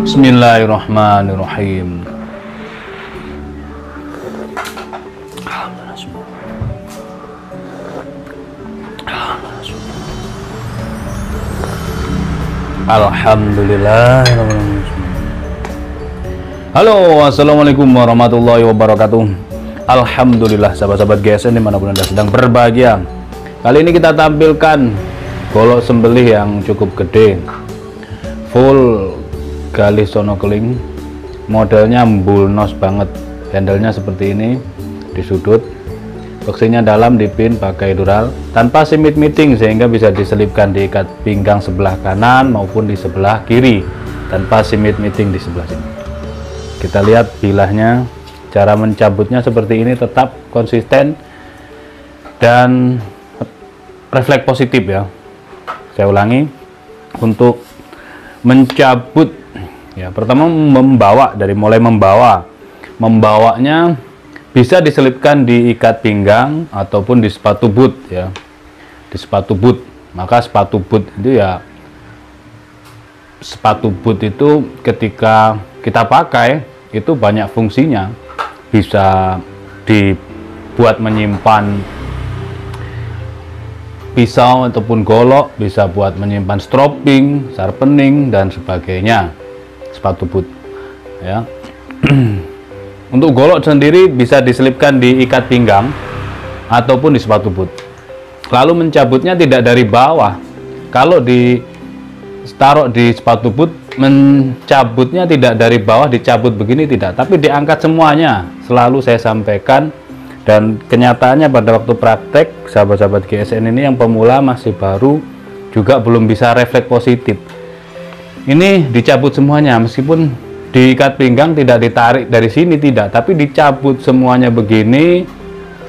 Bismillahirrahmanirrahim. Alhamdulillah. Halo, assalamualaikum warahmatullahi wabarakatuh. Alhamdulillah, sahabat-sahabat GSN dimanapun Anda sedang berbahagia. Kali ini kita tampilkan golok sembelih yang cukup gede, full galih sonokeling, modelnya bulnos banget. Handle-nya seperti ini di sudut, boxinya dalam, dipin pakai dural tanpa simit miting, sehingga bisa diselipkan di ikat pinggang sebelah kanan maupun di sebelah kiri tanpa simit miting di sebelah sini. Kita lihat bilahnya, cara mencabutnya seperti ini, tetap konsisten dan refleks positif ya. Saya ulangi, untuk mencabut ya, pertama membawa, dari mulai membawanya bisa diselipkan di ikat pinggang ataupun di sepatu boot ya, di sepatu boot. Maka sepatu boot itu ya, sepatu boot itu ketika kita pakai itu banyak fungsinya, bisa dibuat menyimpan pisau ataupun golok, bisa buat menyimpan stropping, sharpening dan sebagainya. Sepatu boot ya. Untuk golok sendiri bisa diselipkan di ikat pinggang ataupun di sepatu boot. Lalu mencabutnya tidak dari bawah. Kalau ditaruh di sepatu boot, mencabutnya tidak dari bawah dicabut begini, tidak, tapi diangkat semuanya. Selalu saya sampaikan, dan kenyataannya pada waktu praktek sahabat-sahabat GSN ini yang pemula, masih baru, juga belum bisa refleks positif. Ini dicabut semuanya, meskipun diikat pinggang tidak ditarik dari sini, tidak, tapi dicabut semuanya begini,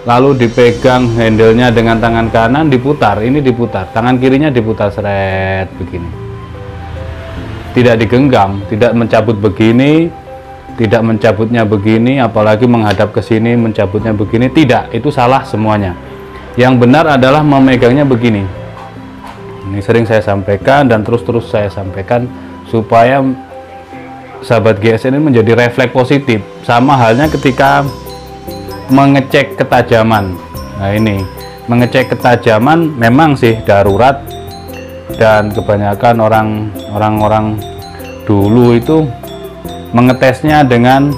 lalu dipegang handle-nya dengan tangan kanan, diputar, ini diputar, tangan kirinya diputar seret begini, tidak digenggam, tidak mencabut begini, tidak mencabutnya begini, apalagi menghadap ke sini mencabutnya begini, tidak, itu salah semuanya. Yang benar adalah memegangnya begini. Ini sering saya sampaikan dan terus-terus saya sampaikan supaya sahabat GSN ini menjadi refleks positif. Sama halnya ketika mengecek ketajaman. Nah ini, mengecek ketajaman memang sih darurat, dan kebanyakan orang-orang dulu itu mengetesnya dengan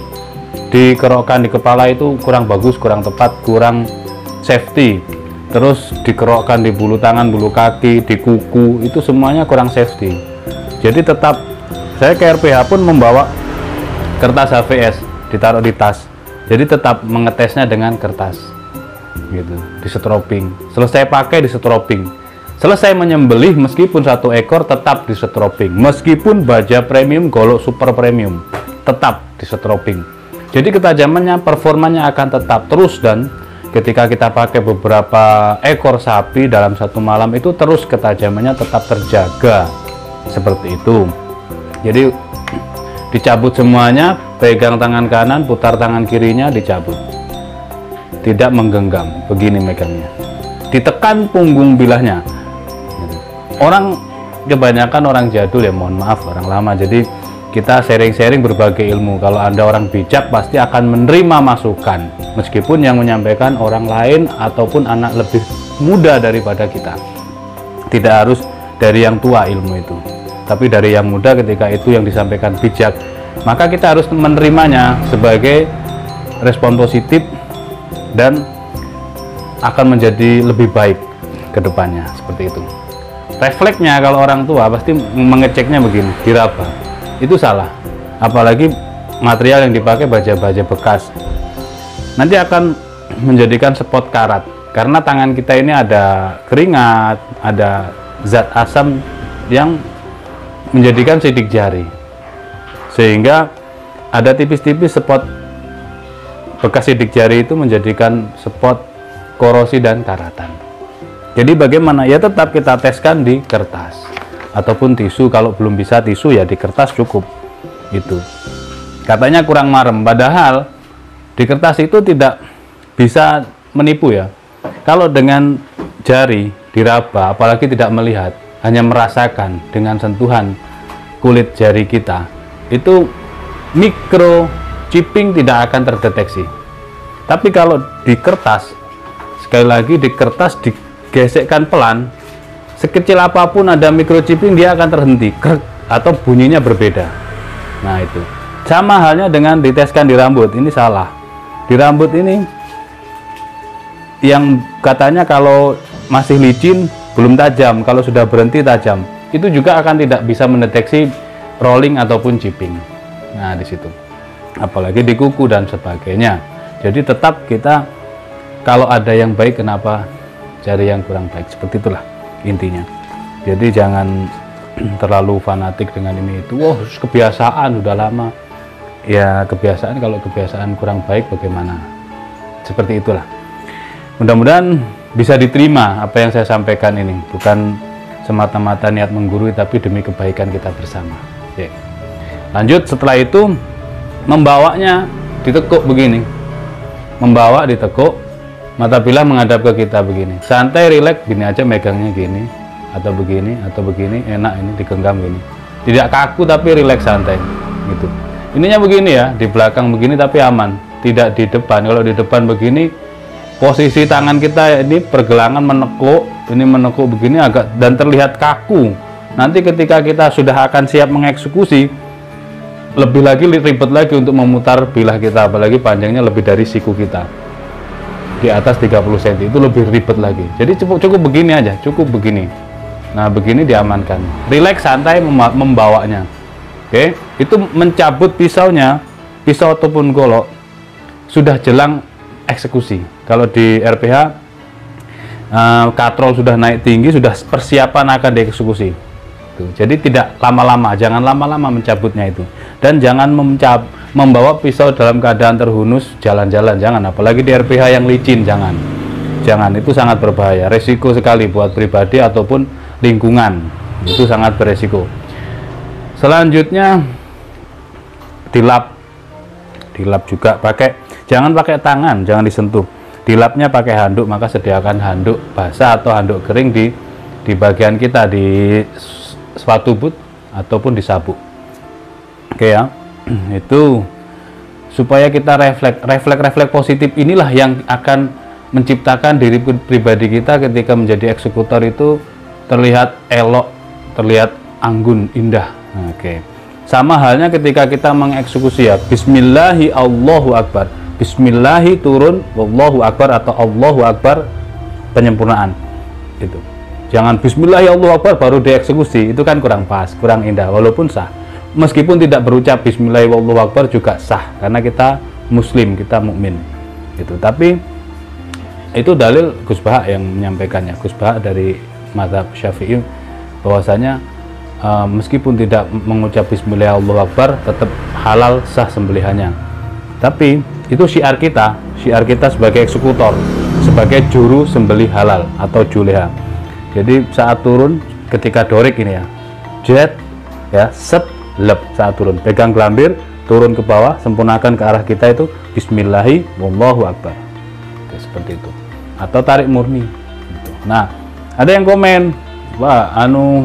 dikerokkan di kepala, itu kurang bagus, kurang tepat, kurang safety. Terus dikerokkan di bulu tangan, bulu kaki, di kuku, itu semuanya kurang safety. Jadi tetap, saya ke RPH pun membawa kertas HVS ditaruh di tas, jadi tetap mengetesnya dengan kertas gitu, di stropping. Selesai pakai di stropping, selesai menyembelih meskipun satu ekor tetap di stropping, meskipun baja premium, golok super premium tetap di stropping. Jadi ketajamannya, performanya akan tetap terus, dan ketika kita pakai beberapa ekor sapi dalam satu malam itu terus ketajamannya tetap terjaga seperti itu. Jadi dicabut semuanya, pegang tangan kanan, putar tangan kirinya, dicabut, tidak menggenggam, begini megangnya, ditekan punggung bilahnya. Orang kebanyakan orang jadul ya, mohon maaf, orang lama, jadi kita sharing-sharing berbagai ilmu. Kalau Anda orang bijak pasti akan menerima masukan, meskipun yang menyampaikan orang lain ataupun anak lebih muda daripada kita. Tidak harus dari yang tua ilmu itu, tapi dari yang muda. Ketika itu yang disampaikan bijak, maka kita harus menerimanya sebagai respon positif dan akan menjadi lebih baik ke depannya, seperti itu. Refleksnya kalau orang tua pasti mengeceknya begini, diraba, itu salah. Apalagi material yang dipakai baja-baja bekas, nanti akan menjadikan spot karat, karena tangan kita ini ada keringat, ada zat asam yang menjadikan sidik jari, sehingga ada tipis-tipis spot bekas sidik jari itu menjadikan spot korosi dan karatan. Jadi bagaimana? Ya tetap kita teskan di kertas ataupun tisu. Kalau belum bisa tisu ya di kertas cukup. Itu katanya kurang marem, padahal di kertas itu tidak bisa menipu ya. Kalau dengan jari diraba, apalagi tidak melihat, hanya merasakan dengan sentuhan kulit jari kita, itu microchipping tidak akan terdeteksi. Tapi kalau di kertas, sekali lagi di kertas digesekkan pelan, sekecil apapun ada microchipping dia akan terhenti atau bunyinya berbeda. Nah itu sama halnya dengan diteskan di rambut. Ini salah. Di rambut ini yang katanya kalau masih licin belum tajam, kalau sudah berhenti tajam, itu juga akan tidak bisa mendeteksi rolling ataupun chipping. Nah di situ, apalagi di kuku dan sebagainya. Jadi tetap kita, kalau ada yang baik kenapa cari yang kurang baik, seperti itulah intinya. Jadi jangan terlalu fanatik dengan ini itu. Wah, kebiasaan sudah lama. Ya kebiasaan, kalau kebiasaan kurang baik bagaimana? Seperti itulah. Mudah-mudahan bisa diterima apa yang saya sampaikan ini, bukan semata-mata niat menggurui, tapi demi kebaikan kita bersama. Oke. Lanjut, setelah itu membawanya ditekuk begini, membawa ditekuk, mata bilah menghadap ke kita begini, santai, rileks, gini aja megangnya gini, atau begini, enak ini digenggam gini, tidak kaku tapi rileks, santai gitu. Ininya begini ya, di belakang begini tapi aman, tidak di depan. Kalau di depan begini, posisi tangan kita ini pergelangan menekuk, ini menekuk begini agak dan terlihat kaku. Nanti ketika kita sudah akan siap mengeksekusi, lebih lagi ribet lagi untuk memutar bilah kita, apalagi panjangnya lebih dari siku kita, di atas 30 cm, itu lebih ribet lagi. Jadi cukup begini aja, cukup begini. Nah begini diamankan, rileks, santai membawanya. Oke, itu mencabut pisaunya, pisau ataupun golok sudah jelang eksekusi. Kalau di RPH katrol sudah naik tinggi, sudah persiapan akan dieksekusi. Jadi tidak lama-lama, jangan lama-lama mencabutnya itu, dan jangan membawa pisau dalam keadaan terhunus jalan-jalan, jangan, apalagi di RPH yang licin, jangan, itu sangat berbahaya, resiko sekali buat pribadi ataupun lingkungan, itu sangat beresiko. Selanjutnya dilap juga jangan pakai tangan, jangan disentuh, dilapnya pakai handuk, maka sediakan handuk basah atau handuk kering di bagian kita, di sepatu boot ataupun di sabuk. Oke ya, itu supaya kita refleks positif inilah yang akan menciptakan diri pribadi kita ketika menjadi eksekutor itu terlihat elok, terlihat anggun, indah. Oke. Sama halnya ketika kita mengeksekusi ya, bismillahi Allahu Akbar, bismillahi turun, wallahu akbar atau Allahu Akbar penyempurnaan. Itu. Jangan bismillahi Allahu Akbar baru dieksekusi, itu kan kurang pas, kurang indah, walaupun sah. Meskipun tidak berucap bismillahi Allahu Akbar juga sah, karena kita muslim, kita mukmin. Itu. Tapi itu dalil Gus Bahak yang menyampaikannya, Gus Bahak dari mazhab Syafi'i, bahwasanya meskipun tidak mengucap bismillah Allahu Akbar tetap halal, sah sembelihannya. Tapi itu syiar kita sebagai eksekutor, sebagai juru sembelih halal atau juleha. Jadi saat turun ketika dorik ini ya, jet ya, set lep, saat turun pegang gelambir, turun ke bawah, sempurnakan ke arah kita itu bismillahi wallahu akbar. Oke, seperti itu. Atau tarik murni gitu. Nah, ada yang komen, wah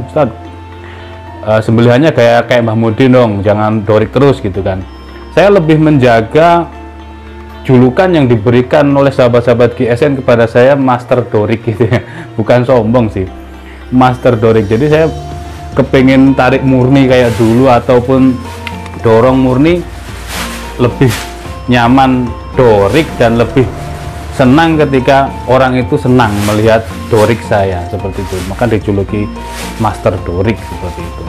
Ustaz, sembelihannya kayak Mbah Mudin dong, jangan dorik terus gitu kan. Saya lebih menjaga julukan yang diberikan oleh sahabat-sahabat GSN kepada saya, Master Dorik gitu ya. Bukan sombong sih, Master Dorik. Jadi saya kepingin tarik murni kayak dulu ataupun dorong murni, lebih nyaman dorik dan lebih senang ketika orang itu senang melihat dorik saya seperti itu. Maka dijuluki Master Dorik seperti itu.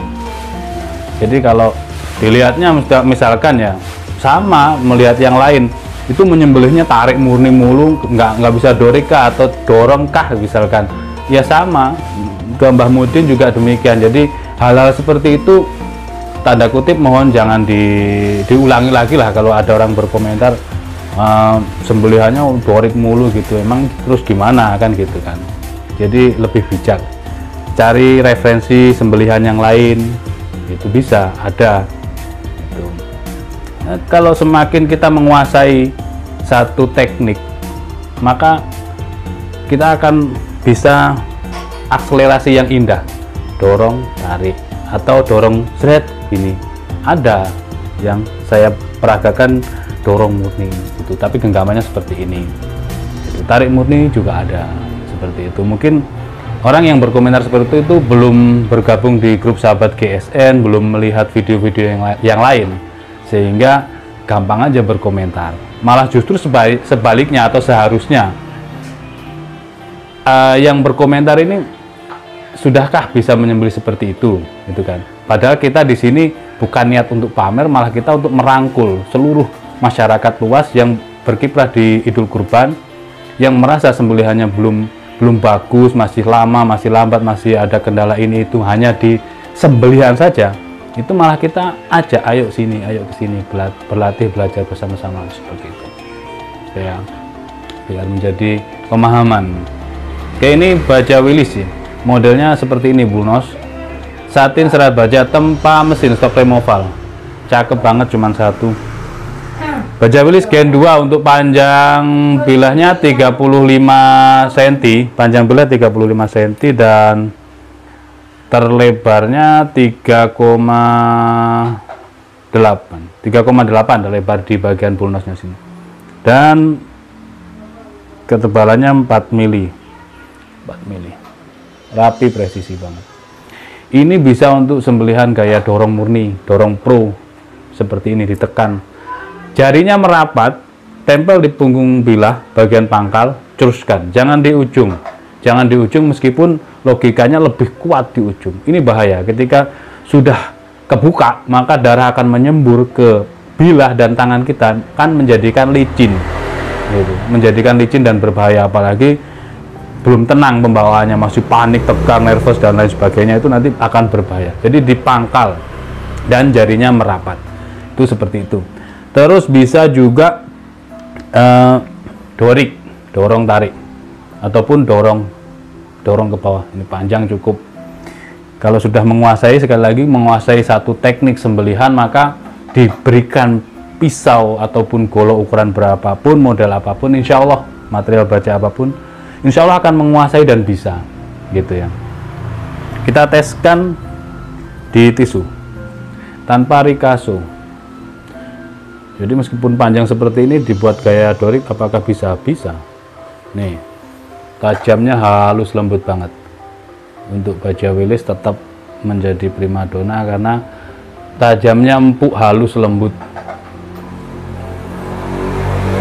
Jadi kalau dilihatnya misalkan ya sama melihat yang lain itu menyembelihnya tarik murni mulu, nggak bisa dorik kah atau dorong kah misalkan, ya sama ke Mbah Mudin juga demikian. Jadi hal-hal seperti itu tanda kutip mohon jangan diulangi lagi lah. Kalau ada orang berkomentar sembelihannya dorik mulu gitu, emang terus gimana kan gitu kan. Jadi lebih bijak, cari referensi sembelihan yang lain, itu bisa ada gitu. Nah, kalau semakin kita menguasai satu teknik, maka kita akan bisa akselerasi yang indah, dorong tarik atau dorong seret ini. Ada yang saya peragakan dorong murni gitu, tapi genggamannya seperti ini gitu. Tarik murni juga ada seperti itu. Mungkin orang yang berkomentar seperti itu belum bergabung di grup sahabat GSN, belum melihat video-video yang lain, sehingga gampang aja berkomentar. Malah justru sebaliknya atau seharusnya yang berkomentar ini, sudahkah bisa menyembelih seperti itu gitu kan. Padahal kita di sini bukan niat untuk pamer, malah kita untuk merangkul seluruh masyarakat luas yang berkiprah di Idul Kurban, yang merasa sembelihannya belum bagus, masih lama, masih lambat, masih ada kendala ini itu, hanya di sembelihan saja. Itu malah kita ajak, ayo sini, ayo ke sini, berlatih, belajar bersama-sama seperti itu. Ya, biar menjadi pemahaman. Oke, ini baja wilis sih. Modelnya seperti ini, Bunos. Satin serat baja tanpa mesin, stok removal. Cakep banget, cuman satu. Baja wilis Gen 2 untuk panjang bilahnya 35 cm, panjang bilah 35 cm dan terlebarnya 3,8 lebar di bagian pulnosnya sini, dan ketebalannya 4 mili, rapi, presisi banget. Ini bisa untuk sembelihan gaya dorong murni, dorong pro seperti ini, ditekan, jarinya merapat, tempel di punggung bilah bagian pangkal, teruskan, jangan di ujung meskipun logikanya lebih kuat di ujung. Ini bahaya, ketika sudah kebuka maka darah akan menyembur ke bilah dan tangan kita, kan menjadikan licin gitu. Menjadikan licin dan berbahaya, apalagi belum tenang pembawaannya, masih panik, tegang, nervous dan lain sebagainya, itu nanti akan berbahaya. Jadi di pangkal dan jarinya merapat, itu seperti itu. Terus bisa juga dorik, dorong tarik, ataupun dorong ke bawah. Ini panjang cukup. Kalau sudah menguasai, sekali lagi menguasai satu teknik sembelihan, maka diberikan pisau ataupun golok ukuran berapapun, model apapun, insya Allah, material baja apapun, insya Allah akan menguasai dan bisa gitu ya. Kita teskan di tisu tanpa rikaso. Jadi meskipun panjang seperti ini dibuat gaya dorik, apakah bisa? Bisa. Nih, tajamnya halus lembut banget. Untuk baja wilis tetap menjadi primadona karena tajamnya empuk, halus, lembut.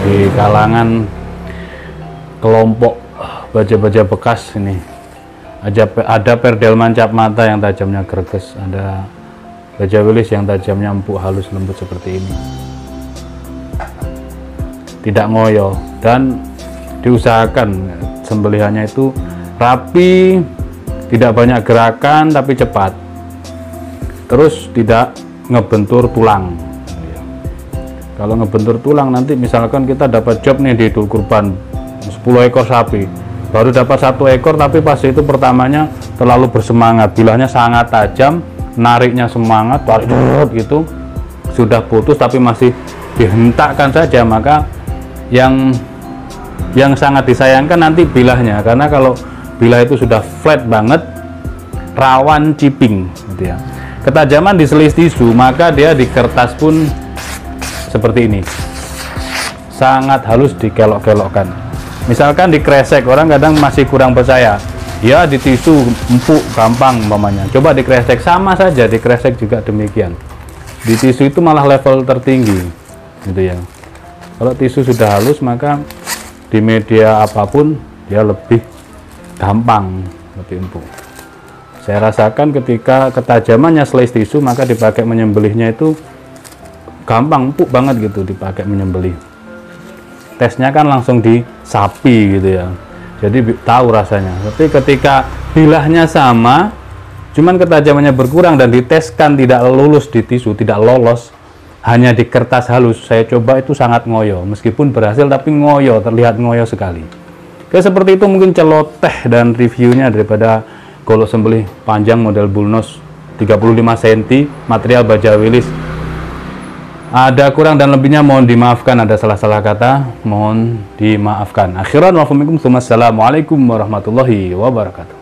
Di kalangan kelompok baja-baja bekas ini ada perdelman cap mata yang tajamnya greges, ada baja wilis yang tajamnya empuk, halus, lembut seperti ini. Tidak ngoyo, dan diusahakan sembelihannya itu rapi, tidak banyak gerakan tapi cepat, terus tidak ngebentur tulang. Kalau ngebentur tulang, nanti misalkan kita dapat job nih di Idul Kurban 10 ekor sapi, baru dapat 1 ekor, tapi pas itu pertamanya terlalu bersemangat, bilahnya sangat tajam, nariknya semangat, tarik gitu, sudah putus tapi masih dihentakkan saja, maka yang sangat disayangkan nanti bilahnya, karena kalau bilah itu sudah flat banget, rawan chipping gitu ya. Ketajaman di selis tisu, maka dia di kertas pun seperti ini, sangat halus, dikelok-kelokkan. Misalkan di kresek, orang kadang masih kurang percaya, ya di tisu empuk gampang umpamanya, coba di kresek, sama saja, di kresek juga demikian. Di tisu itu malah level tertinggi gitu ya. Kalau tisu sudah halus, maka di media apapun dia lebih gampang, lebih empuk. Saya rasakan ketika ketajamannya selis tisu, maka dipakai menyembelihnya itu gampang, empuk banget gitu dipakai menyembelih. Tesnya kan langsung di sapi gitu ya, jadi tahu rasanya. Tapi ketika bilahnya sama, cuman ketajamannya berkurang dan diteskan tidak lulus di tisu, tidak lolos, hanya di kertas halus, saya coba itu sangat ngoyo, meskipun berhasil tapi ngoyo, terlihat ngoyo sekali. Oke, seperti itu mungkin celoteh dan reviewnya daripada golok sembelih panjang model Bullnose 35 cm, material baja Willis. Ada kurang dan lebihnya mohon dimaafkan, ada salah-salah kata mohon dimaafkan. Akhiran wa assalamualaikum warahmatullahi wabarakatuh.